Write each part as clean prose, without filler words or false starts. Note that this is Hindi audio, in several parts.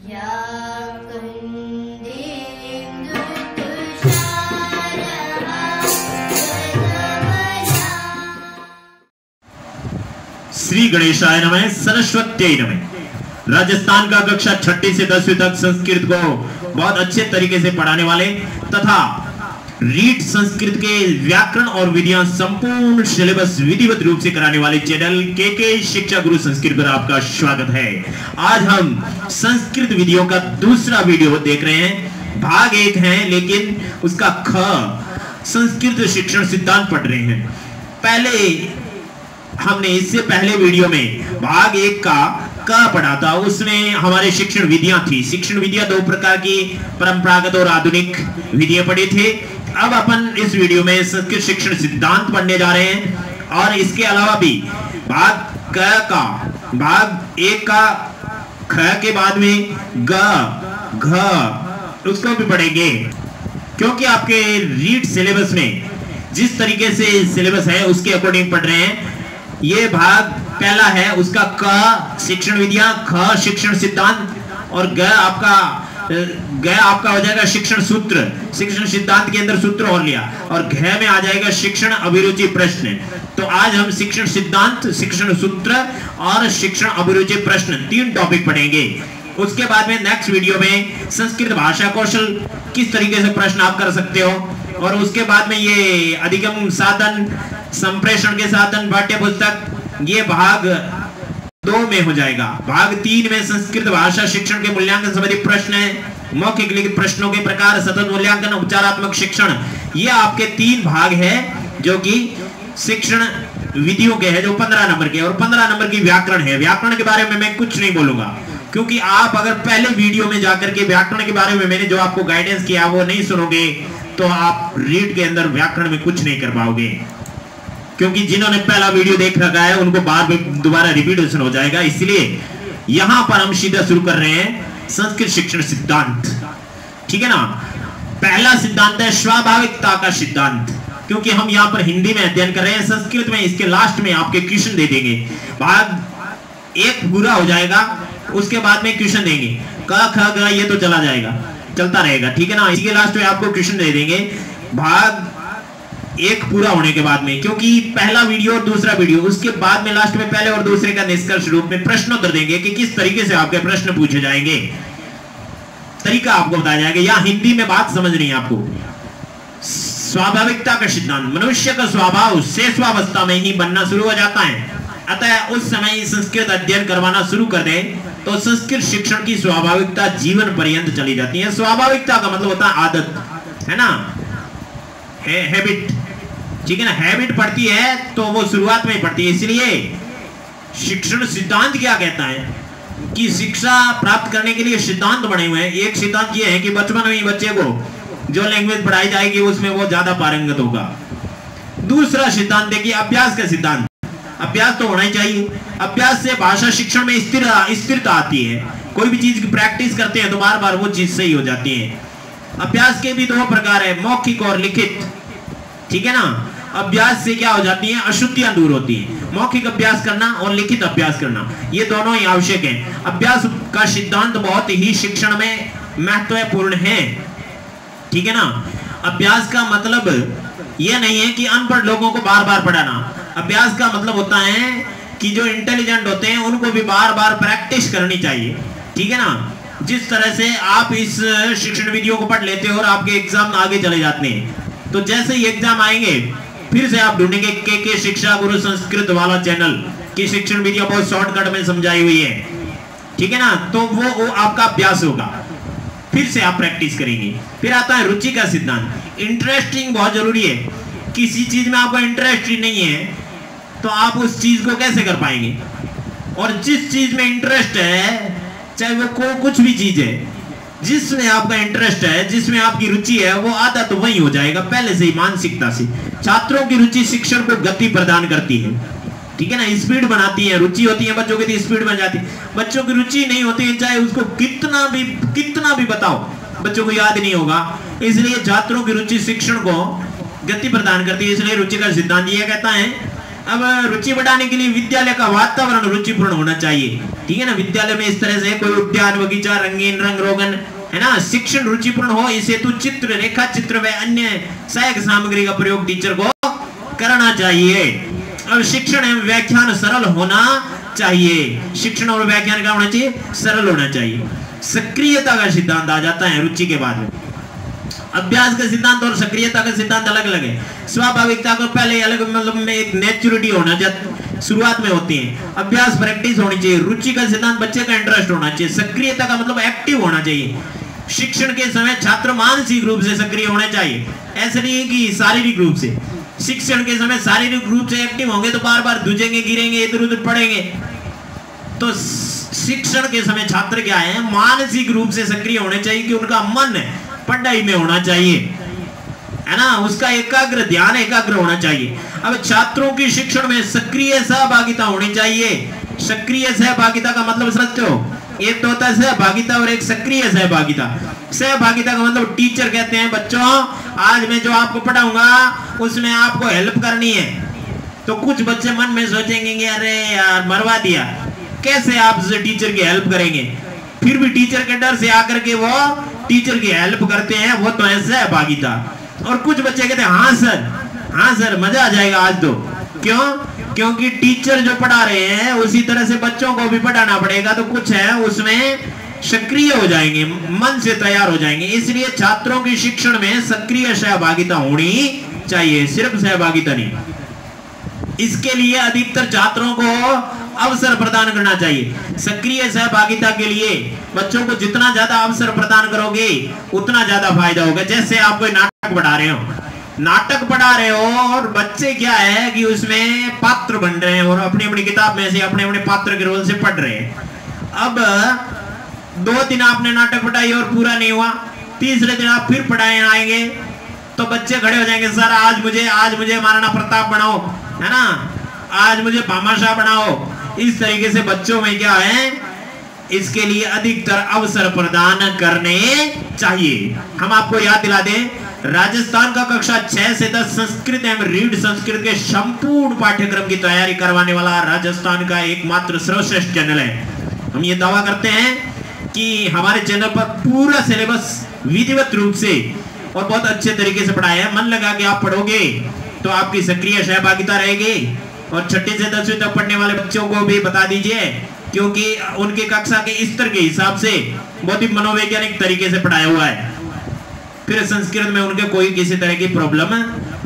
श्री गणेशाय नमः, सरस्वत्यै नमः। राजस्थान का कक्षा 6ठी से 10वीं तक संस्कृत को बहुत अच्छे तरीके से पढ़ाने वाले तथा रीड संस्कृत के व्याकरण और विधियां संपूर्ण सिलेबस विधिवत रूप से कराने वाले चैनल के शिक्षा गुरु संस्कृत पर आपका स्वागत है। आज हम संस्कृत विधियों का दूसरा वीडियो देख रहे हैं। भाग 1 है, लेकिन उसका ख संस्कृत शिक्षण सिद्धांत पढ़ रहे हैं। हमने इससे पहले वीडियो में भाग 1 का क पढ़ा था। उसमें हमारे शिक्षण विधियां थी। शिक्षण विधियां 2 प्रकार की, परंपरागत और आधुनिक विधियां पढ़ी थे। अब अपन इस वीडियो में संस्कृत शिक्षण सिद्धांत पढ़ने जा रहे हैं और इसके अलावा भी भाग भाग 1 का ख के बाद में ग घ उसको भी पढ़ेंगे, क्योंकि आपके रीड सिलेबस में जिस तरीके से सिलेबस है उसके अकॉर्डिंग पढ़ रहे हैं। ये भाग पहला है, उसका क शिक्षण विधियां, ख शिक्षण सिद्धांत और ग आपका हो जाएगा शिक्षण सूत्र। शिक्षण सिद्धांत के अंदर सूत्र और लिया और घ में आ जाएगा शिक्षण अभिरुचि प्रश्न। तो आज हम शिक्षण सिद्धांत, शिक्षण सूत्र और शिक्षण अभिरुचि प्रश्न 3 टॉपिक पढ़ेंगे। उसके बाद में नेक्स्ट वीडियो में संस्कृत भाषा कौशल, किस तरीके से प्रश्न आप कर सकते हो, और उसके बाद में ये अधिगम साधन, संप्रेषण के साधन, पाठ्य पुस्तक, ये भाग 2 में हो जाएगा। भाग 3 में संस्कृत भाषा शिक्षण के मूल्यांकन संबंधी प्रश्न है, मौखिक लिखित प्रश्नों के प्रकार, सतत मूल्यांकन, उपचारात्मक शिक्षण। ये आपके 3 भाग है जो कि शिक्षण विधियों के है, जो 15 नंबर के, और 15 नंबर की व्याकरण है। व्याकरण के बारे में मैं कुछ नहीं बोलूंगा, क्योंकि आप अगर पहले वीडियो में जाकर के व्याकरण के बारे में मैंने जो आपको गाइडेंस किया वो नहीं सुनोगे तो आप रीड के अंदर व्याकरण में कुछ नहीं कर पाओगे, क्योंकि जिन्होंने पहला वीडियो देख रखा है उनको बार दोबारा रिपीटेशन हो जाएगा। इसलिए यहां पर हम सीधा शुरू कर रहे हैं संस्कृत शिक्षण सिद्धांत, ठीक है ना। पहला सिद्धांत है स्वाभाविकता का सिद्धांत, क्योंकि हम यहां पर हिंदी में अध्ययन कर रहे हैं। संस्कृत में इसके लास्ट में आपके क्वेश्चन दे देंगे। भाग 1 पूरा हो जाएगा, उसके बाद में क्वेश्चन देंगे, क ख ग ये तो चला जाएगा, चलता रहेगा, ठीक है ना। इसके लास्ट में आपको क्वेश्चन दे देंगे भाग 1 पूरा होने के बाद में, क्योंकि पहला वीडियो और दूसरा वीडियो, उसके बाद में लास्ट में पहले और दूसरे का निष्कर्ष रूप में प्रश्नोत्तर देंगे कि किस तरीके से आपके प्रश्न पूछे जाएंगे, तरीका आपको बताया जाएगा। या हिंदी में बात समझनी है आपको। स्वाभाविकता का सिद्धांत, मनुष्य का स्वभाव शेषवावस्था में ही बनना शुरू हो जाता है, अतः उस समय संस्कृत अध्ययन करवाना शुरू कर दे तो संस्कृत शिक्षण की स्वाभाविकता जीवन पर्यंत चली जाती है। स्वाभाविकता का मतलब होता है आदत, है ना, हैबिट, ठीक है ना। हैबिट पड़ती है तो वो शुरुआत में पड़ती है। इसलिए शिक्षण सिद्धांत क्या कहता है कि शिक्षा प्राप्त करने के लिए सिद्धांत बने हुए हैं। एक सिद्धांत ये है कि बचपन में ही बच्चे को जो लैंग्वेज पढ़ाई जाएगी उसमें वो ज्यादा पारंगत होगा। दूसरा सिद्धांत देखिए अभ्यास का सिद्धांत। अभ्यास तो होना ही चाहिए। अभ्यास से भाषा शिक्षण में स्थिरता आती है। कोई भी चीज की प्रैक्टिस करते हैं तो बार बार वो चीज सही हो जाती है। अभ्यास के भी 2 प्रकार है, मौखिक और लिखित, ठीक है ना। अभ्यास से क्या हो जाती है, अशुद्धियां दूर होती है। मौखिक अभ्यास करना और लिखित अभ्यास करना, ये दोनों ही आवश्यक है। अभ्यास का सिद्धांत बहुत ही शिक्षण में महत्वपूर्ण है, ठीक है ना। अभ्यास का मतलब यह नहीं है कि अनपढ़ लोगों को बार बार पढ़ाना। अभ्यास का मतलब होता है कि जो इंटेलिजेंट होते हैं उनको भी बार बार प्रैक्टिस करनी चाहिए, ठीक है ना। जिस तरह से आप इस शिक्षण विधियों को पढ़ लेते हो और आपके एग्जाम आगे चले जाते हैं, तो जैसे ही एग्जाम आएंगे फिर से आप ढूंढेंगे के शिक्षा गुरु संस्कृत वाला चैनल की शिक्षण विधियां बहुत शॉर्टकट में समझाई हुई है, ठीक है ना। तो वो आपका अभ्यास होगा, फिर से आप प्रैक्टिस करेंगे। फिर आता है रुचि का सिद्धांत। इंटरेस्टिंग बहुत जरूरी है। किसी चीज में आपको इंटरेस्ट ही नहीं है तो आप उस चीज को कैसे कर पाएंगे। और जिस चीज में इंटरेस्ट है, चाहे वो कुछ भी चीज है, जिसमें आपका इंटरेस्ट है, जिसमें आपकी रुचि है, वो आधा तो वही हो जाएगा पहले से ही, मानसिकता से। छात्रों की रुचि शिक्षण को गति प्रदान करती है, ठीक है ना, स्पीड बनाती है। रुचि होती है बच्चों की तो स्पीड बन जाती है। बच्चों की रुचि नहीं होती है, चाहे उसको कितना भी बताओ, बच्चों को याद नहीं होगा। इसलिए छात्रों की रुचि शिक्षण को गति प्रदान करती है। इसलिए रुचि का सिद्धांत यह कहता है अब रुचि बढ़ाने के लिए विद्यालय का वातावरण रुचिपूर्ण होना चाहिए, ठीक है ना। विद्यालय में इस तरह से कोई उद्यान बगीचा, रंगीन रंग रोगन, है ना, शिक्षण रुचिपूर्ण हो, इस हेतु चित्र, रेखा चित्र व अन्य सहायक सामग्री का प्रयोग टीचर को करना चाहिए। अब शिक्षण एवं व्याख्यान सरल होना चाहिए, शिक्षण और व्याख्यान का होना चाहिए, सरल होना चाहिए। सक्रियता का सिद्धांत आ जाता है रुचि के बाद में। अभ्यास का सिद्धांत और सक्रियता का सिद्धांत अलग अलग है। स्वाभाविकता को पहले अलग, मतलब में एक नेचुरिटी होना चाहिए, शुरुआत में होती है। अभ्यास प्रैक्टिस होनी चाहिए। रुचि का सिद्धांत बच्चे का इंटरेस्ट होना चाहिए। सक्रियता का मतलब एक्टिव होना चाहिए। शिक्षण के समय छात्र मानसिक रूप से सक्रिय होने चाहिए, ऐसा नहीं है कि शारीरिक रूप से। शिक्षण के समय शारीरिक रूप से एक्टिव होंगे तो बार बार दूजेंगे, गिरेंगे, इधर उधर पड़ेंगे। तो शिक्षण के समय छात्र क्या है, मानसिक रूप से सक्रिय होने चाहिए कि उनका मन पढ़ाई में होना चाहिए, है ना, उसका एकाग्र ध्यान एकाग्र होना चाहिए। अब छात्रों की शिक्षण में सक्रिय सहभागिता होनी चाहिए। सक्रिय सहभागिता का मतलब समझते हो, एक तो होता है सहभागिता और एक सक्रिय सहभागिता। सहभागिता का मतलब टीचर कहते हैं बच्चों आज मैं जो आपको पढ़ाऊंगा उसमें आपको हेल्प करनी है। तो कुछ बच्चे मन में सोचेंगे कि अरे यार मरवा दिया, कैसे आप टीचर की हेल्प करेंगे। फिर भी टीचर के डर से आकर के वो टीचर की हेल्प करते हैं, वो तो है सहभागिता। और कुछ बच्चे कहते हैं हाँ सर मजा आ जाएगा आज तो। क्यों? क्योंकि टीचर जो पढ़ा रहे हैं उसी तरह से बच्चों को भी पढ़ाना पड़ेगा, तो कुछ है उसमें सक्रिय हो जाएंगे, मन से तैयार हो जाएंगे। इसलिए छात्रों की शिक्षण में सक्रिय सहभागिता होनी चाहिए, सिर्फ सहभागिता नहीं। इसके लिए अधिकतर छात्रों को अवसर प्रदान करना चाहिए। सक्रिय सहभागिता के लिए बच्चों को जितना ज्यादा अवसर प्रदान करोगे उतना ज्यादा फायदा होगा। जैसे आप कोई नाटक पढ़ा रहे हो और बच्चे क्या है कि उसमें पात्र बन रहे हैं और अपनी अपनी किताब में से अपने अपने पात्र के रोल से पढ़ रहे हैं। अब 2 दिन आपने नाटक पढ़ाई और पूरा नहीं हुआ, तीसरे दिन आप फिर पढ़ाए आएंगे तो बच्चे खड़े हो जाएंगे, सर आज मुझे महाराणा प्रताप बनाओ, है ना, आज मुझे भामाशाह बनाओ। इस तरीके से बच्चों में क्या है, इसके लिए अधिकतर अवसर प्रदान करने चाहिए। हम आपको याद दिला दें, राजस्थान का कक्षा 6 से 10 संस्कृत एवं रीढ़ संस्कृत के संपूर्ण पाठ्यक्रम की तैयारी करवाने वाला राजस्थान का एकमात्र सर्वश्रेष्ठ चैनल है। हम ये दावा करते हैं कि हमारे चैनल पर पूरा सिलेबस विधिवत रूप से और बहुत अच्छे तरीके से पढ़ाया है। मन लगा के आप पढ़ोगे तो आपकी सक्रिय सहभागिता रहेगी। और 6ठी से 10वीं तक पढ़ने वाले बच्चों को भी बता दीजिए, क्योंकि उनके कक्षा के स्तर के हिसाब से बहुत ही मनोवैज्ञानिक तरीके से पढ़ाया हुआ है। फिर संस्कृत में उनके कोई किसी तरह की प्रॉब्लम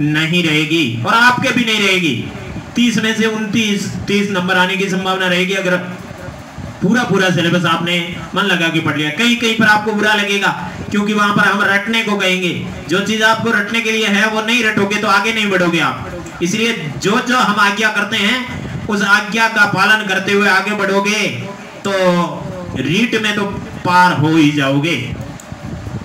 नहीं रहेगी और आपके भी नहीं रहेगी। 30 में से 29-30 नंबर आने की संभावना रहेगी अगर पूरा सिलेबस आपने मन लगा के पढ़ लिया। कहीं पर आपको बुरा लगेगा, क्योंकि वहां पर हम रटने को कहेंगे। जो चीज आपको रटने के लिए है वो नहीं रटोगे तो आगे नहीं बढ़ोगे आप। इसलिए जो हम आज्ञा करते हैं उस आज्ञा का पालन करते हुए आगे बढ़ोगे तो रीट में तो पार हो ही जाओगे।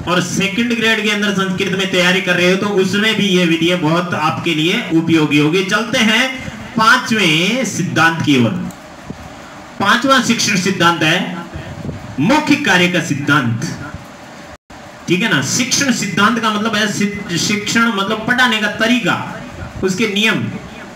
और 2nd ग्रेड के अंदर संस्कृत में तैयारी कर रहे हो तो उसमें भी ये विधियां बहुत आपके लिए उपयोगी होगी। चलते हैं 5वें सिद्धांत की ओर। 5वां शिक्षण सिद्धांत है मौखिक कार्य का सिद्धांत। ठीक है ना। शिक्षण सिद्धांत का मतलब है शिक्षण मतलब पढ़ाने का तरीका, उसके नियम।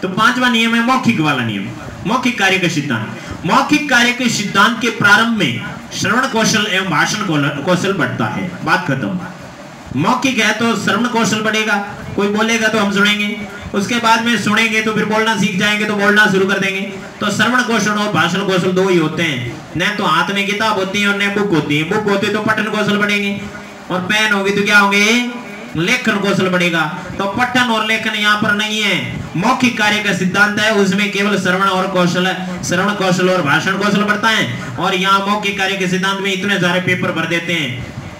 तो 5वां नियम है मौखिक वाला नियम, मौखिक कार्य का सिद्धांत। मौखिक कार्य के सिद्धांत के प्रारंभ में श्रवण कौशल एवं भाषण कौशल बढ़ता है। बात खत्म। मौखिक है तो श्रवण कौशल बढ़ेगा, कोई बोलेगा तो हम सुनेंगे, उसके बाद में सुनेंगे तो फिर बोलना सीख जाएंगे तो बोलना शुरू कर देंगे। तो श्रवण कौशल और भाषण कौशल 2 ही होते हैं। न तो हाथ में किताब होती है और न बुक होती है। बुक होती तो पठन कौशल बढ़ेंगे और पेन होगी तो क्या होंगे, लेखन कौशल बढ़ेगा। तो पठन और लेखन यहाँ पर नहीं है। मौखिक कार्य का सिद्धांत है उसमें केवल श्रवण कौशल और भाषण कौशल बढ़ता है। और यहाँ मौखिक कार्य के सिद्धांत में इतने सारे पेपर भर देते हैं,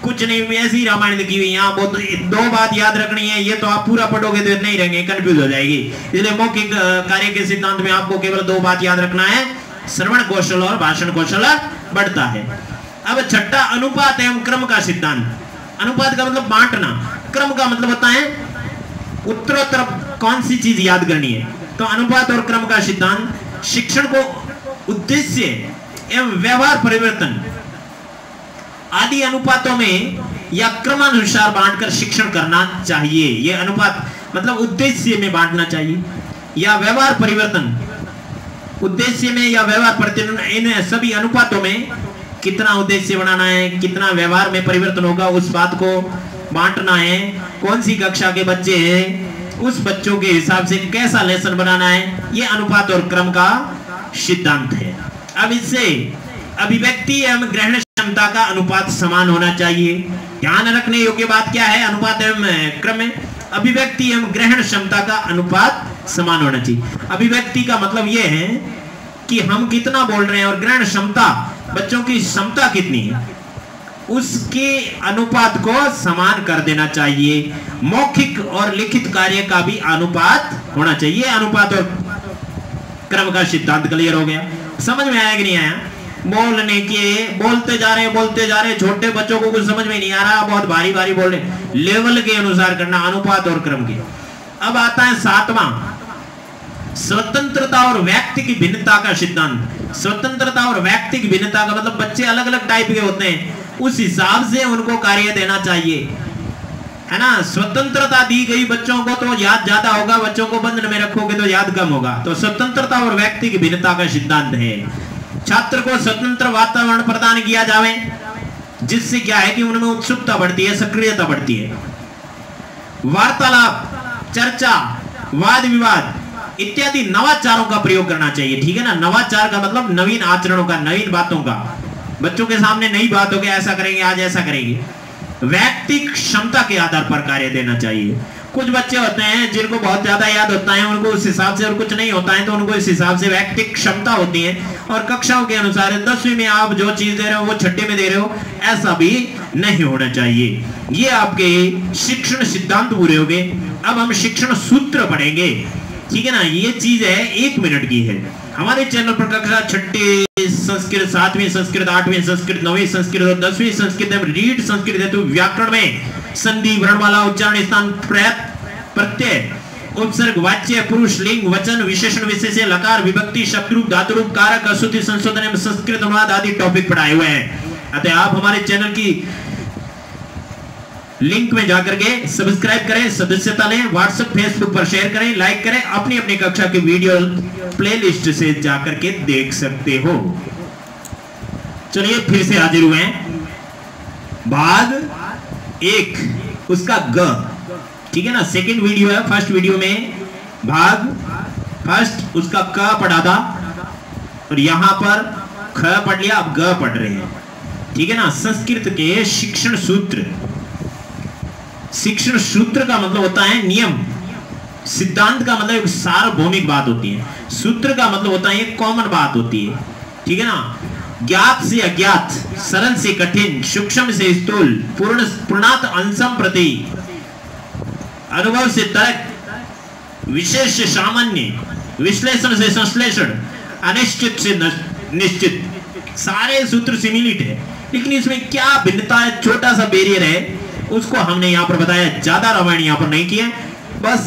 कुछ नहीं, ऐसी रामायण लिखी हुई। यहाँ बहुत 2 बात याद रखनी है, ये तो आप पूरा पढ़ोगे तो नहीं रहेंगे, कंफ्यूज हो जाएगी। इसलिए मौखिक कार्य के सिद्धांत में आपको केवल 2 बात याद रखना है, श्रवण कौशल और भाषण कौशल बढ़ता है। अब 6ठा अनुपात एवं क्रम का सिद्धांत। अनुपात का मतलब बांटना, क्रम का मतलब होता है उत्तरोत्तर कौन सी चीज याद करनी है। तो अनुपात और क्रम का सिद्धांत शिक्षण को उद्देश्य एवं व्यवहार परिवर्तन आदि अनुपातों में या क्रमानुसार बांटकर शिक्षण करना चाहिए। यह अनुपात मतलब उद्देश्य में बांटना चाहिए। या व्यवहार परिवर्तन, उद्देश्य में या व्यवहार परिवर्तन, इन सभी अनुपातों में कितना उद्देश्य बनाना है, कितना व्यवहार में परिवर्तन होगा, उस बात को बांटना है। कौन सी कक्षा के बच्चे हैं, उस बच्चों के हिसाब से कैसा लेसन बनाना है, ये अनुपात और क्रम का सिद्धांत है। अब इससे अभिव्यक्ति एवं ग्रहण क्षमता का अनुपात समान होना चाहिए। ध्यान रखने योग्य बात क्या है, अनुपात एवं क्रम में अभिव्यक्ति एवं ग्रहण क्षमता का अनुपात समान होना चाहिए। अभिव्यक्ति का मतलब यह है कि हम कितना बोल रहे हैं, और ग्रहण क्षमता, बच्चों की क्षमता कितनी है, उसके अनुपात को समान कर देना चाहिए। मौखिक और लिखित कार्य का भी अनुपात होना चाहिए। अनुपात और क्रम का सिद्धांत क्लियर हो गया। समझ में आया कि नहीं आया? बोलने के बोलते जा रहे, छोटे बच्चों को कुछ समझ में नहीं आ रहा, बहुत भारी भारी बोल रहे, लेवल के अनुसार करना, अनुपात और क्रम के। अब आता है 7वां, स्वतंत्रता और व्यक्ति की भिन्नता का सिद्धांत। स्वतंत्रता और व्यक्ति की भिन्नता का मतलब बच्चे अलग अलग टाइप के होते हैं, उस हिसाब से उनको कार्य देना चाहिए, है ना। स्वतंत्रता दी गई बच्चों को तो याद ज्यादा होगा, बच्चों को बंधन में रखोगे तो याद कम होगा। तो स्वतंत्रता और व्यक्ति की भिन्नता का सिद्धांत है, छात्र को स्वतंत्र वातावरण प्रदान किया जाए, जिससे क्या है कि उनमें उत्सुकता बढ़ती है, सक्रियता बढ़ती है। वार्तालाप, चर्चा, वाद विवाद इत्यादि नवाचारों का प्रयोग करना चाहिए, ठीक है ना। नवाचार का मतलब नवीन आचरणों का, नवीन बातों का, बच्चों के सामने नई बात हो गया, ऐसा करेंगे आज, ऐसा करेंगे। व्यक्तिगत क्षमता के आधार पर कार्य देना चाहिए। कुछ बच्चे होते हैं जिनको बहुत ज्यादा याद होता है, उनको उस हिसाब से, और कुछ नहीं होता है तो उनको इस हिसाब से व्यक्तिगत क्षमता होती है। और कक्षाओं के अनुसार 10वीं में आप जो चीज दे रहे हो वो 6ठी में दे रहे हो, ऐसा भी नहीं होना चाहिए। ये आपके शिक्षण सिद्धांत पूरे हो गए। अब हम शिक्षण सूत्र पढ़ेंगे, ठीक है ना। ये चीज है 1 मिनट की है। हमारे चैनल पर कक्षा 6ठी संस्कृत, 7वीं संस्कृत, 8वीं संस्कृत, 9वीं संस्कृत और 10वीं संस्कृत एवं रीड संस्कृत हेतु व्याकरण में संधि, वर्णमाला, उच्चारण, स्थान, प्रत्यय, उपसर्ग, वाच्य, पुरुष, लिंग, वचन, विशेषण, विशेष्य, लकार, विभक्ति, शब्दरूप, धातुरूप, कारक, अशुद्धि, संशोधन एवं संस्कृत अनुवाद आदि टॉपिक पढ़ाए हुए हैं। अतः आप हमारे चैनल की लिंक में जाकर के सब्सक्राइब करें, सदस्यता लें, व्हाट्सएप फेसबुक पर शेयर करें, लाइक करें, अपनी अपनी कक्षा की वीडियो प्लेलिस्ट से जाकर के देख सकते हो। चलिए फिर से हाजिर हुए हैं। भाग 1 उसका ग, ठीक है ना। सेकंड वीडियो है, फर्स्ट वीडियो में भाग फर्स्ट उसका क पढ़ा था, और यहां पर ख पढ़ लिया, अब ग पढ़ रहे हैं, ठीक है ना। संस्कृत के शिक्षण सूत्र। शिक्षण सूत्र का मतलब होता है नियम, सिद्धांत का मतलब एक सार्वभौमिक बात होती है, सूत्र का मतलब होता है एक कॉमन बात होती है, ठीक है ना। ज्ञात से अज्ञात, सरल से कठिन, सूक्ष्म से स्थूल, पूर्णात अंशम प्रति, अनुभव से तर्क, विशेष से सामान्य, विश्लेषण से संश्लेषण, अनिश्चित से निश्चित, सारे सूत्र सिमिलिट है। लेकिन इसमें क्या भिन्नता है, छोटा सा बैरियर है, उसको हमने यहाँ पर बताया। ज्यादा रामायण यहाँ पर नहीं किया, बस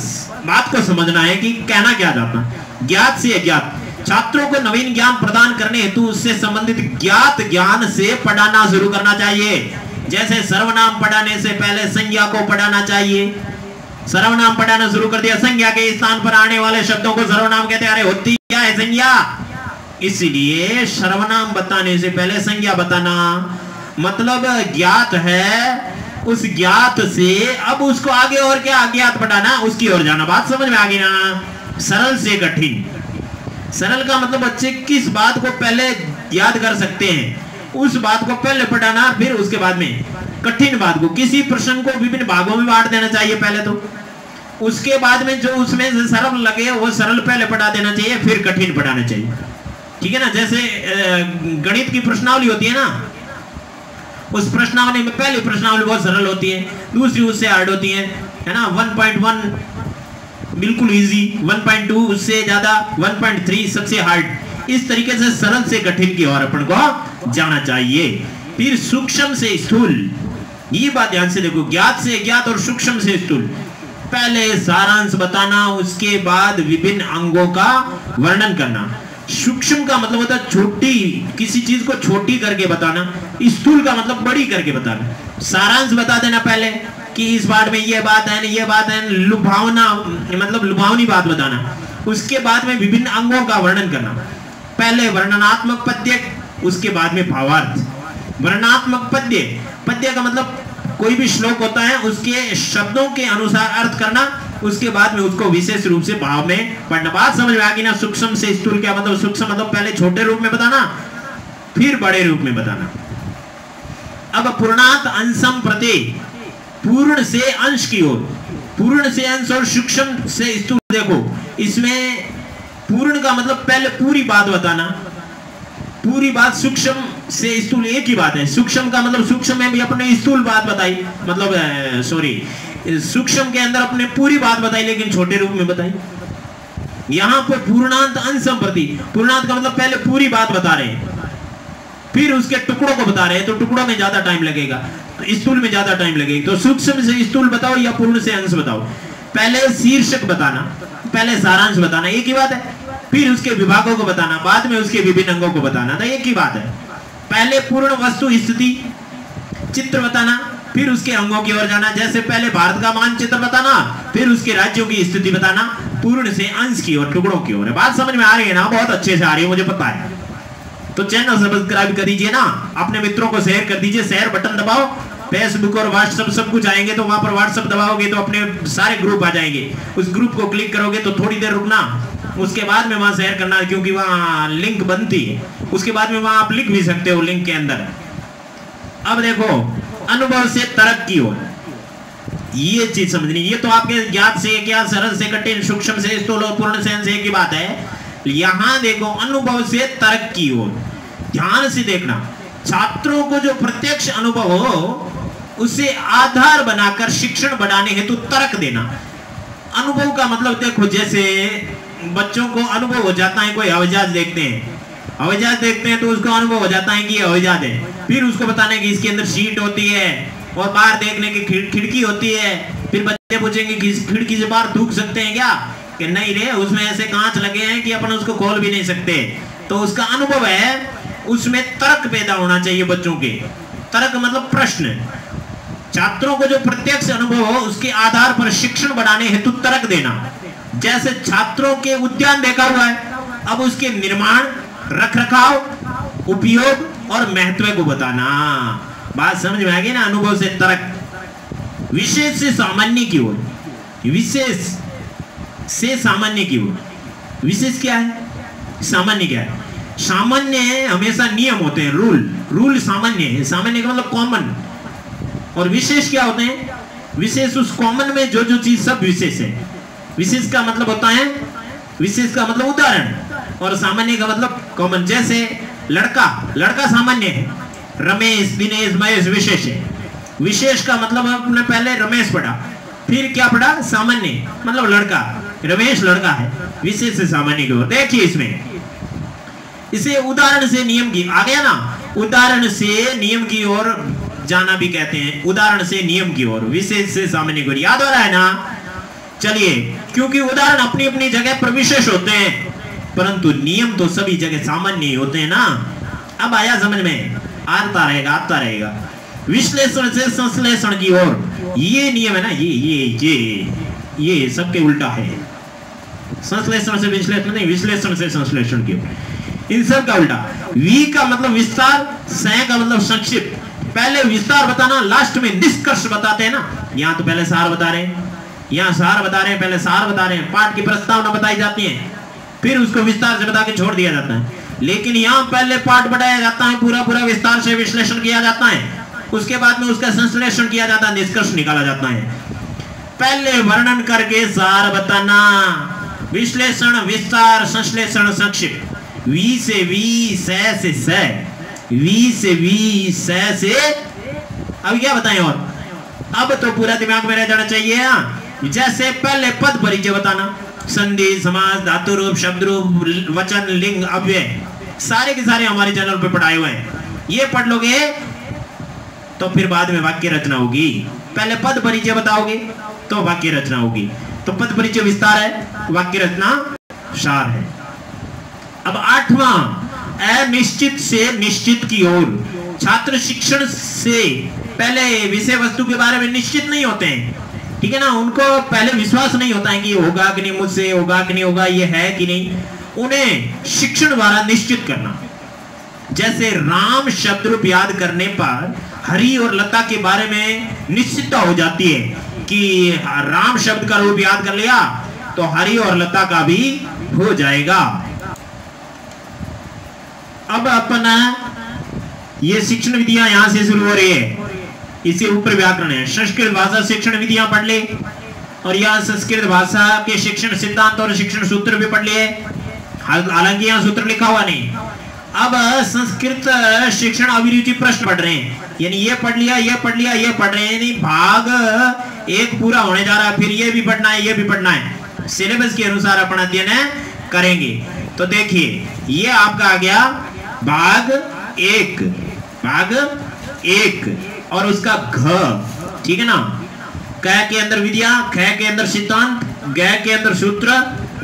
बात को समझना है कि कहना क्या चाहता है। ज्ञात से अज्ञात, छात्रों को नवीन ज्ञान प्रदान करने हेतु उससे संबंधित ज्ञात ज्ञान से पढ़ाना शुरू करना चाहिए। जैसे सर्वनाम पढ़ाने से पहले संज्ञा को पढ़ाना चाहिए। सर्वनाम पढ़ाना शुरू कर दिया, संज्ञा के स्थान पर आने वाले शब्दों को सर्वनाम कहते हैं। अरे होती क्या है संज्ञा, इसलिए सर्वनाम बताने से पहले संज्ञा बताना, मतलब ज्ञात है, उस ज्ञात से अब उसको आगे और क्या अज्ञात पढ़ाना, उसकी ओर जाना। बात समझ में आ गई ना। सरल से कठिन, सरल का मतलब बच्चे किस बात को पहले याद कर सकते हैं, उस बात को पहले पढ़ाना, फिर उसके बाद में कठिन बात को, किसी प्रश्न को विभिन्न भागों में बांट देना चाहिए पहले तो, उसके बाद में जो उसमें से सरल लगे वो सरल पहले पढ़ा देना चाहिए, फिर कठिन पढ़ाना चाहिए, ठीक है ना। जैसे गणित की प्रश्नावली होती है ना, उस प्रश्नावली में पहली प्रश्नावली बहुत सरल होती है, दूसरी उससे हार्ड होती है ना। 1.1 बिल्कुल इजी, 1.2 उससे ज्यादा, 1.3 सबसे हार्ड। इस तरीके से सरल से कठिन की ओर अपन को जाना चाहिए। फिर सूक्ष्म से स्थूल, ये बात ध्यान से देखो, ज्ञात से अज्ञात और सूक्ष्म से स्थूल। पहले सारांश बताना, उसके बाद विभिन्न अंगों का वर्णन करना। सूक्ष्म का मतलब होता है छोटी, किसी चीज को छोटी करके बताना। स्थूल का मतलब बड़ी करके बताना। सारांश बता देना पहले कि इस पाठ में ये बात है, ये बात है, लुभावना मतलब लुभावनी बात बताना। उसके बाद में विभिन्न अंगों का वर्णन करना। पहले वर्णनात्मक पद्य, उसके बाद में भावार्थ। वर्णनात्मक पद्य, पद्य का मतलब कोई भी श्लोक होता है उसके शब्दों के अनुसार अर्थ करना, उसके बाद में उसको विशेष रूप से भाव में पढ़ना। बात समझ में आ गई ना? सूक्ष्म से स्थूल क्या मतलब? सूक्ष्म मतलब पहले छोटे रूप में बताना, फिर बड़े रूप में बताना। अब पूर्णात अंशम प्रति, पूर्ण से अंश की ओर, पूर्ण से अंश और सूक्ष्म से स्थूल। देखो इसमें पूर्ण का मतलब पहले पूरी बात बताना, पूरी बात। सूक्ष्म से स्थूल एक ही बात है। सूक्ष्म का मतलब सूक्ष्म में भी अपने स्थूल बात बताई, मतलब सॉरी, सूक्ष्म के अंदर अपने पूरी बात बताई लेकिन छोटे रूप में बताई। यहां पर पूर्णांत अंशम प्रति, पूर्णांत का मतलब पहले पूरी बात बता रहे हैं, फिर उसके टुकड़ों को बता रहे हैं, तो टुकड़ों में ज्यादा टाइम लगेगा, तो स्थूल में ज्यादा टाइम लगेगा। तो सूक्ष्म से स्थूल बताओ या पूर्ण से अंश बताओ। पहले शीर्षक बताना, पहले सारांश बताना, एक ही बात है। फिर उसके विभागों को बताना, बाद में उसके विभिन्न अंगों को बताना, तो एक ही बात है। पहले पूर्ण वस्तु स्थिति चित्र बताना, फिर उसके अंगों की ओर जाना। जैसे पहले भारत का मानचित्र बताना, फिर उसके राज्यों की स्थिति बताना, पूर्ण से अंश की ओर, टुकड़ों की ओर। बात समझ में आ रही है ना? बहुत अच्छे से आ रही है, मुझे पता है। तो चैनल सब्सक्राइब कर दीजिए ना, अपने मित्रों को शेयर कर दीजिए, शेयर बटन दबाओ। फेसबुक और व्हाट्सएप सब कुछ आएंगे, तो वहां पर व्हाट्सएप दबाओगे तो अपने सारे ग्रुप आ जाएंगे। उस ग्रुप को क्लिक करोगे तो थोड़ी देर रुकना, उसके बाद में वहां शेयर करना, क्योंकि वहां लिंक बनती है। उसके बाद में वहां आप लिख भी सकते हो लिंक के अंदर। अब देखो अनुभव से तर्क की ओर, ये चीज समझनी। ये तो आपके ज्ञात से क्या, सरल से कठिन, सूक्ष्म से स्थूल और पूर्ण से अंश एक ही बात है। यहां देखो अनुभव से तर्क की ओर, ध्यान से देखना। छात्रों को जो प्रत्यक्ष अनुभव हो उसे आधार बनाकर शिक्षण बढ़ाने हेतु तर्क देना। अनुभव का मतलब देखो, जैसे बच्चों को अनुभव हो जाता है, कोई हवाई जहाज देखते हैं, हवाई जहाज देखते हैं तो उसको अनुभव हो जाता है कि ये हवाई जहाज है। फिर उसको बताने कि इसके अंदर सीट होती है और बाहर देखने की खिड़की होती है। फिर बच्चे पूछेंगे कि इस खिड़की से बाहर थूक सकते हैं क्या? कि नहीं रे, उसमें ऐसे कांच लगे हैं कि अपन उसको खोल भी नहीं सकते। तो उसका अनुभव है, उसमें तर्क पैदा होना चाहिए बच्चों के। तर्क मतलब प्रश्न। छात्रों को जो प्रत्यक्ष अनुभव हो उसके आधार पर शिक्षण बढ़ाने हेतु तर्क देना। जैसे छात्रों के उद्यान देखा हुआ है, अब उसके निर्माण, रखरखाव, उपयोग और महत्व को बताना। बात समझ में आ गई ना? अनुभव से तर्क। विशेष से सामान्य की ओर, विशेष से सामान्य की ओर। विशेष क्या है, सामान्य क्या है? सामान्य हमेशा नियम होते हैं, रूल। रूल सामान्य है, सामान्य का मतलब कॉमन। और विशेष क्या होते हैं? विशेष उस कॉमन में जो जो चीज सब विशेष है। विशेष का मतलब होता है, विशेष का मतलब उदाहरण, और सामान्य का मतलब कॉमन। जैसे लड़का, लड़का सामान्य है, रमेश, दिनेश, महेश विशेष है। विशेष का मतलब आपने पहले रमेश पढ़ा, फिर क्या पढ़ा? सामान्य, मतलब लड़का। रमेश लड़का है, विशेष से सामान्य की ओर। देखिए इसमें इसे उदाहरण से नियम की, आ गया ना? उदाहरण से नियम की ओर जाना भी कहते हैं, उदाहरण से नियम की ओर, विशेष से सामान्य की ओर। याद हो रहा है ना? चलिए, क्योंकि उदाहरण अपनी अपनी जगह पर विशेष होते हैं, परंतु नियम तो सभी जगह सामान्य ही होते हैं ना। अब आया समझ में? आता रहेगा, आता रहेगा। विश्लेषण से संश्लेषण की ओर, ये नियम है ना, ये सबके उल्टा है। संश्लेषण से विश्लेषण नहीं, विश्लेषण से संश्लेषण की ओर, इन सब का उल्टा। वी का मतलब विस्तार, स का मतलब संक्षिप्त। पहले विस्तार बताना, लास्ट में निष्कर्ष बताते हैं ना। यहाँ तो पहले सार बता रहे हैं, यहाँ सार बता रहे हैं, पहले सार बता रहे हैं, पाठ की प्रस्तावना बताई जाती है, फिर उसको विस्तार से बता के छोड़ दिया जाता है। लेकिन यहाँ पहले पाठ बढ़ाया जाता है, पूरा पूरा विस्तार से विश्लेषण किया जाता है, उसके बाद में उसका संश्लेषण किया जाता है, निष्कर्ष निकाला जाता है। पहले वर्णन करके सार बताना, विश्लेषण, विस्तार, संश्लेषण, संक्षिप्त। वी से वी, स से स, वी से वी, स से। अब क्या बताएं? और अब तो पूरा दिमाग में रह जाना चाहिए। जैसे पहले पद परिचय बताना, संधि, समास, धातु रूप, शब्द रूप, वचन, लिंग, अव्यय, सारे के सारे हमारे चैनल पे पढ़ाए हुए हैं। ये पढ़ लोगे तो फिर बाद में वाक्य रचना होगी। पहले पद परिचय बताओगे तो वाक्य रचना होगी। तो पद परिचय विस्तार है, वाक्य रचना सार है। अब 8वां, अनिश्चित से निश्चित की ओर। छात्र शिक्षण से पहले विषय वस्तु के बारे में निश्चित नहीं होते हैं, ठीक है ना। उनको पहले विश्वास नहीं होता है कि होगा कि नहीं, मुझसे होगा कि नहीं होगा, ये है कि नहीं। उन्हें शिक्षण द्वारा निश्चित करना। जैसे राम शब्द रूप याद करने पर हरि और लता के बारे में निश्चितता हो जाती है कि राम शब्द का रूप याद कर लिया तो हरि और लता का भी हो जाएगा। अब अपना ये शिक्षण विधियां यहां से शुरू हो रही है। इसके ऊपर व्याकरण है। संस्कृत भाषा शिक्षण विधियां पढ़ ले, और यह संस्कृत भाषा के शिक्षण सिद्धांत और शिक्षण सूत्र भी पढ़ लिए। हालांकि यहाँ सूत्र लिखा हुआ नहीं। अब संस्कृत शिक्षण अभिरुचि प्रश्न पढ़ रहे हैं, यानी ये पढ़ लिया, ये पढ़ लिया, ये पढ़ रहे हैं, यानी भाग एक पूरा होने जा रहा है। फिर ये भी पढ़ना है, ये भी पढ़ना है। सिलेबस के अनुसार अपना अध्ययन करेंगे। तो देखिए ये आपका आ गया भाग एक, भाग एक, और उसका घ, ठीक है ना। क के अंदर विधिया, ख के अंदर सिद्धांत, ग के अंदर सूत्र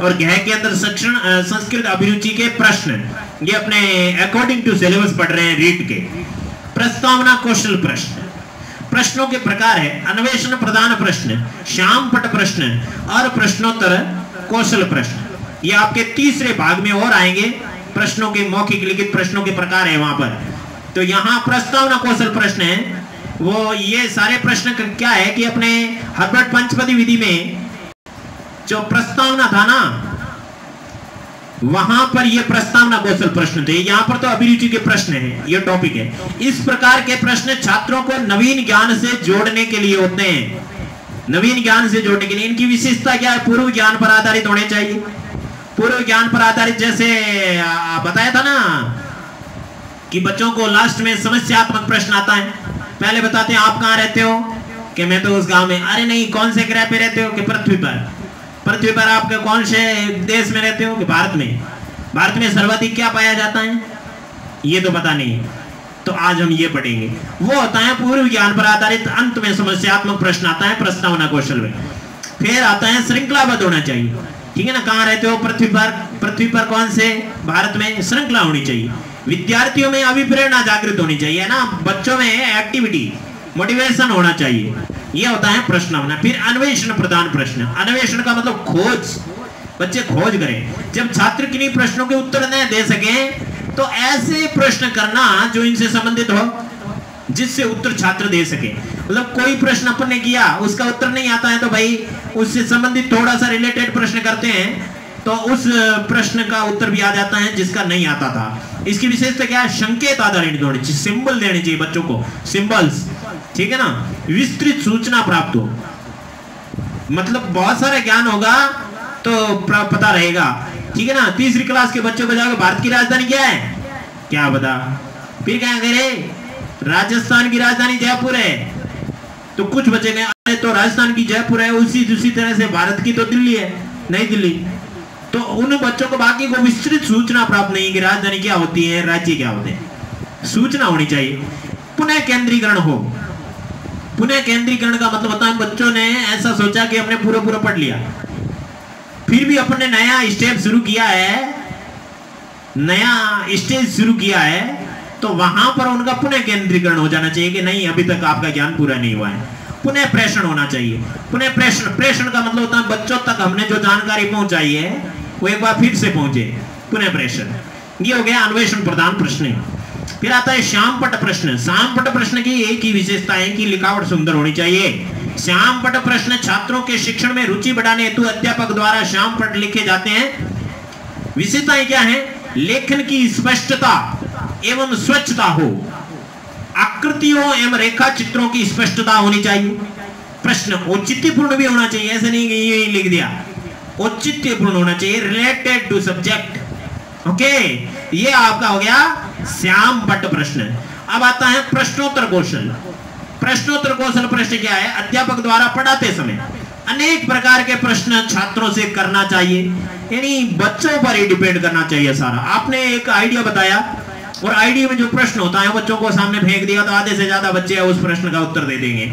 और घ के अंदर शिक्षण संस्कृत अभिरुचि के प्रश्न। ये अपने अकॉर्डिंग टू सिलेबस पढ़ रहे हैं रीट के। प्रस्तावना कौशल प्रश्न। प्रश्नों के प्रकार है अन्वेषण प्रधान प्रश्न, श्याम पट प्रश्न और प्रश्नोत्तर कौशल प्रश्न। ये आपके तीसरे भाग में और आएंगे। प्रश्नों के मौखिक लिखित प्रश्नों के प्रकार है वहां पर। तो यहाँ प्रस्तावना कौशल प्रश्न है। वो ये सारे प्रश्न क्या है कि अपने हर्बर्ट पंचपदी विधि में जो प्रस्तावना था ना, वहां पर ये प्रस्तावना कौशल प्रश्न थे। यहाँ पर तो अभिरुचि के प्रश्न है, ये टॉपिक है। इस प्रकार के प्रश्न छात्रों को नवीन ज्ञान से जोड़ने के लिए होते हैं। नवीन ज्ञान से जोड़ने के लिए इनकी विशेषता क्या है? पूर्व ज्ञान पर आधारित होने चाहिए। पूर्व ज्ञान पर आधारित, जैसे बताया था ना कि बच्चों को लास्ट में समस्यात्मक प्रश्न आता है। पहले बताते हैं आप कहाँ रहते हो, कि मैं तो उस गांव में। अरे नहीं, कौन से ग्रह पे रहते हो, कि पृथ्वी पर। पृथ्वी पर आप कौन से देश में रहते हो, कि भारत में। भारत में सर्वाधिक क्या पाया जाता है, ये तो पता नहीं। तो आज हम ये पढ़ेंगे। वो होता है पूर्व ज्ञान पर आधारित। अंत में समस्यात्मक प्रश्न आता है प्रस्तावना कौशल में। फिर आता है श्रृंखलाबद्ध होना चाहिए, ठीक है ना। कहाँ रहते हो, पृथ्वी पर। पृथ्वी पर कौन से, भारत में। श्रृंखला होनी चाहिए। विद्यार्थियों में अभिप्रेरणा जागृत होनी चाहिए ना, बच्चों में एक्टिविटी, मोटिवेशन होना चाहिए। यह होता है प्रश्नावना। फिर अन्वेषण प्रधान प्रश्न। अन्वेषण का मतलब खोज, बच्चे खोज करें। जब छात्र किन्हीं प्रश्नों के उत्तर न दे सके तो ऐसे प्रश्न करना जो इनसे संबंधित हो, जिससे उत्तर छात्र दे सके। मतलब कोई प्रश्न अपन ने किया, उसका उत्तर नहीं आता है, तो भाई उससे संबंधित थोड़ा सा रिलेटेड प्रश्न करते हैं, तो उस प्रश्न का उत्तर भी आ जाता है जिसका नहीं आता था। इसकी विशेषता क्या है? संकेत आधारित होनी चाहिए, सिंबल देने चाहिए बच्चों को, सिंबल्स, ठीक है ना। विस्तृत सूचना प्राप्त हो, मतलब बहुत सारा ज्ञान होगा तो पता रहेगा, ठीक है ना। तीसरी क्लास के बच्चों को जाकर भारत की राजधानी क्या है, क्या बता। फिर क्या करे, राजस्थान की राजधानी जयपुर है। तो कुछ बच्चे कहें तो राजस्थान की जयपुर है, उसी तरह से भारत की तो दिल्ली है, नई दिल्ली। तो उन बच्चों को, बाकी को विस्तृत सूचना प्राप्त नहीं कि राजधानी क्या होती है, राज्य क्या होते हैं। सूचना होनी चाहिए। पुनः केंद्रीकरण हो। पुनः केंद्रीकरण का मतलब होता है बच्चों ने ऐसा सोचा कि हमने पूरा पढ़ लिया, फिर भी अपने नया स्टेप शुरू किया है, नया स्टेज शुरू किया है, तो वहां पर उनका पुनः केंद्रीकरण हो जाना चाहिए कि नहीं, अभी तक आपका ज्ञान पूरा नहीं हुआ है। पुनः प्रेषण होना चाहिए। पुनः प्रेषण का मतलब होता है बच्चों तक हमने जो जानकारी पहुंचाई है वो एक बार फिर से पहुंचे, पुनः प्रेषण। ये हो गया अन्वेषण प्रधान प्रश्न। फिर आता है श्याम पट प्रश्न। श्याम पट प्रश्न की एक ही विशेषता है कि लिखावट सुंदर होनी चाहिए। श्याम पट प्रश्न छात्रों के शिक्षण में रुचि बढ़ाने हेतु अध्यापक द्वारा श्याम पट लिखे जाते हैं। विशेषताएं क्या है? लेखन की स्पष्टता एवं स्वच्छता हो, आकृतियों एवं रेखा चित्रों की स्पष्टता होनी चाहिए। प्रश्न औचित्यपूर्ण भी होना चाहिए, ऐसे नहीं कि ये लिख दिया, औचित्यपूर्ण होना चाहिए, रिलेटेड टू सब्जेक्ट। ओके, ये आपका हो गया श्याम पट प्रश्न। अब आता है प्रश्नोत्तर कौशल। प्रश्नोत्तर कौशल प्रश्न क्या है? अध्यापक द्वारा पढ़ाते समय अनेक प्रकार के प्रश्न छात्रों से करना चाहिए, यानी बच्चों पर ही डिपेंड करना चाहिए सारा। आपने एक आइडिया बताया और आइडिया में जो प्रश्न होता है बच्चों को सामने फेंक दिया, तो आधे से ज्यादा बच्चे उस प्रश्न का उत्तर दे देंगे।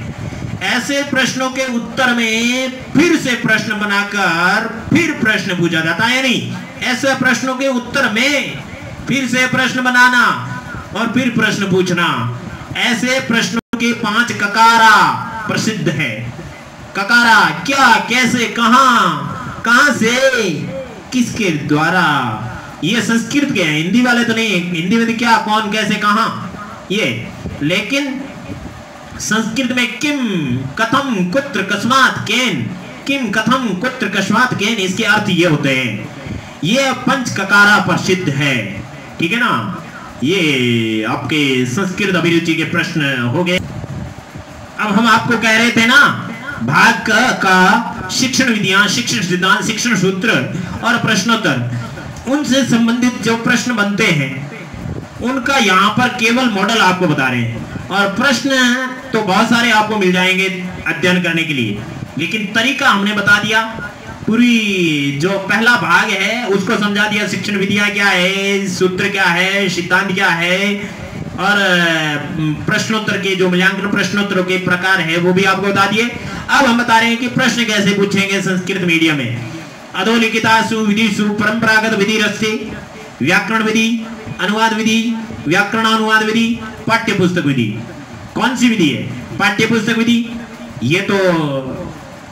ऐसे प्रश्नों के उत्तर में फिर से प्रश्न बनाकर फिर प्रश्न पूछा जाता है, नहीं, ऐसे प्रश्नों के उत्तर में फिर से प्रश्न बनाना और फिर प्रश्न पूछना। ऐसे प्रश्नों के 5 ककारा प्रसिद्ध है। ककारा, क्या, कैसे, कहां, कहां से, किसके द्वारा। ये संस्कृत के हैं, हिंदी वाले तो नहीं। हिंदी में तो क्या, कौन, कैसे, कहां, ये। लेकिन संस्कृत में किम, कथम, कुत्र, कस्मात, केन, किम, कथम, कुत्र, कस्मात, केन, इसके अर्थ ये होते हैं। ये पंच ककारा प्रसिद्ध है, ठीक है ना। ये आपके संस्कृत अभिरुचि के प्रश्न हो गए। अब हम आपको कह रहे थे ना, भाग का शिक्षण विधियां, शिक्षण सिद्धांत, शिक्षण सूत्र और प्रश्नोत्तर, उनसे संबंधित जो प्रश्न बनते हैं उनका यहाँ पर केवल मॉडल आपको बता रहे हैं। और प्रश्न तो बहुत सारे आपको मिल जाएंगे अध्ययन करने के लिए, लेकिन तरीका हमने बता दिया। पूरी जो पहला भाग है उसको समझा दिया, शिक्षण विधियां क्या है, सूत्र क्या है, सिद्धांत क्या है, और प्रश्नोत्तर के जो मूल्यांकन प्रश्नोत्तरों के प्रकार है वो भी आपको बता दिए। अब हम बता रहे हैं कि प्रश्न कैसे पूछेंगे संस्कृत मीडियम में। अधोलिखितासु विधिषु परंपरागत विधि रस्ते, व्याकरण विधि, अनुवाद विधि, व्याकरणानुवाद विधि, पाठ्य पुस्तक विधि। कौन सी विधि है? पाठ्य पुस्तक विधि, ये तो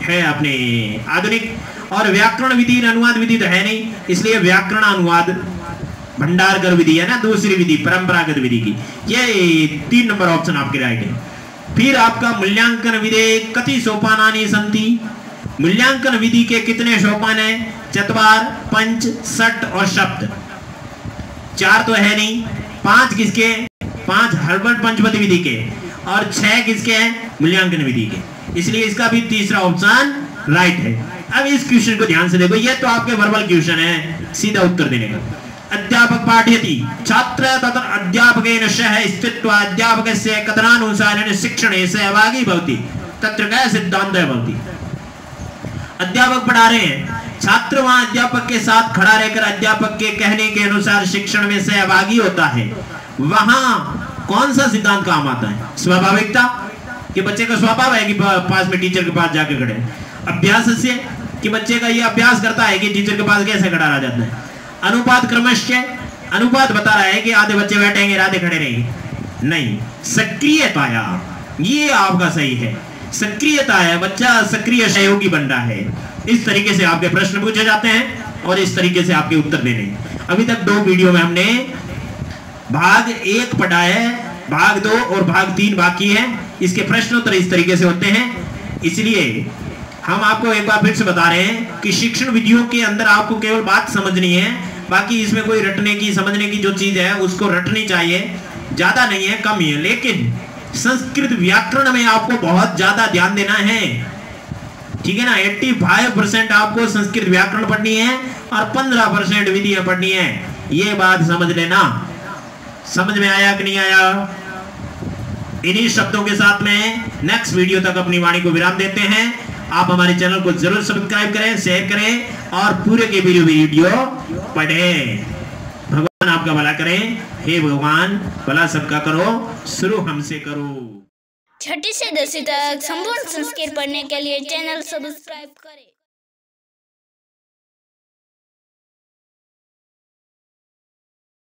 है अपने आधुनिक। और व्याकरण विधि, अनुवाद विधि तो है नहीं, इसलिए व्याकरण अनुवाद भंडारकर विधि है ना, दूसरी विधि परंपरागत विधि की। ये 3 नंबर ऑप्शन आपके राइट है। फिर आपका मूल्यांकन विधि, कति सोपानानि सन्ति, मूल्यांकन विधि के कितने सोपान है? चत्वार, पंच, षट और सप्त। 4 तो है नहीं, 5 किसके? 5 हर्बर्ट पंचवती विधि के, और 6 किसके हैं? मूल्यांकन विधि के। इसलिए इसका भी तीसरा ऑप्शन राइट है। अब इस क्वेश्चन को ध्यान से देखो, ये तो आपके वर्बल क्वेश्चन है, सीधा उत्तर देने का। अध्यापक पाठयति, छात्र तत्र अध्यापकेन सह स्थित्वा अध्यापकस्य कथनानुसारेण शिक्षणे सहभागी भवति, तत्र क्या सिद्धान्तः भवति। अध्यापक पढ़ा रहे हैं, छात्र वहां अध्यापक के साथ खड़ा रहकर अध्यापक के कहने के अनुसार शिक्षण में सहभागी होता है। वहां कौन सा सिद्धांत काम आता है? स्वाभाविकता, कि बच्चे का स्वभाव है कि पास में टीचर के पास जाकर खड़े। अभ्यास से, कि बच्चे का ये अभ्यास करता है कि टीचर के पास कैसे खड़ा रह जाता है। अनुपात क्रमशः, अनुपात बता रहा है कि आधे बच्चे बैठेंगे, आधे खड़े रहेंगे। नहीं, सक्रियताया, ये आपका सही है। सक्रियता है, बच्चा सक्रिय सहयोगी बन रहा है। इस तरीके से आपके प्रश्न पूछे जाते हैं और इस तरीके से आपके उत्तर देने। अभी तक 2 वीडियो में हमने भाग 1 पढ़ा है, भाग 2 और भाग 3 बाकी है। इसके प्रश्नोत्तर इस तरीके से होते हैं। इसलिए हम आपको एक बार फिर से बता रहे हैं कि शिक्षण विधियों के अंदर आपको केवल बात समझनी है, बाकी इसमें कोई रटने की, समझने की जो चीज है उसको रटनी चाहिए, ज्यादा नहीं है, कम ही है। लेकिन संस्कृत व्याकरण में आपको बहुत ज्यादा ध्यान देना है, ठीक है ना। 85% आपको संस्कृत व्याकरण पढ़नी है और 15% विधियां पढ़नी है। ये बात समझ लेना। समझ में आया कि नहीं आया? इन्हीं शब्दों के साथ में नेक्स्ट वीडियो तक अपनी वाणी को विराम देते हैं। आप हमारे चैनल को जरूर सब्सक्राइब करें, शेयर करें और पूरे के वीडियो पढ़ें। भगवान आपका भला करें। हे भगवान, भला सबका करो, शुरू हमसे करो। 6ठी से 10वीं तक संपूर्ण संस्कृत पढ़ने के लिए चैनल सब्सक्राइब करें।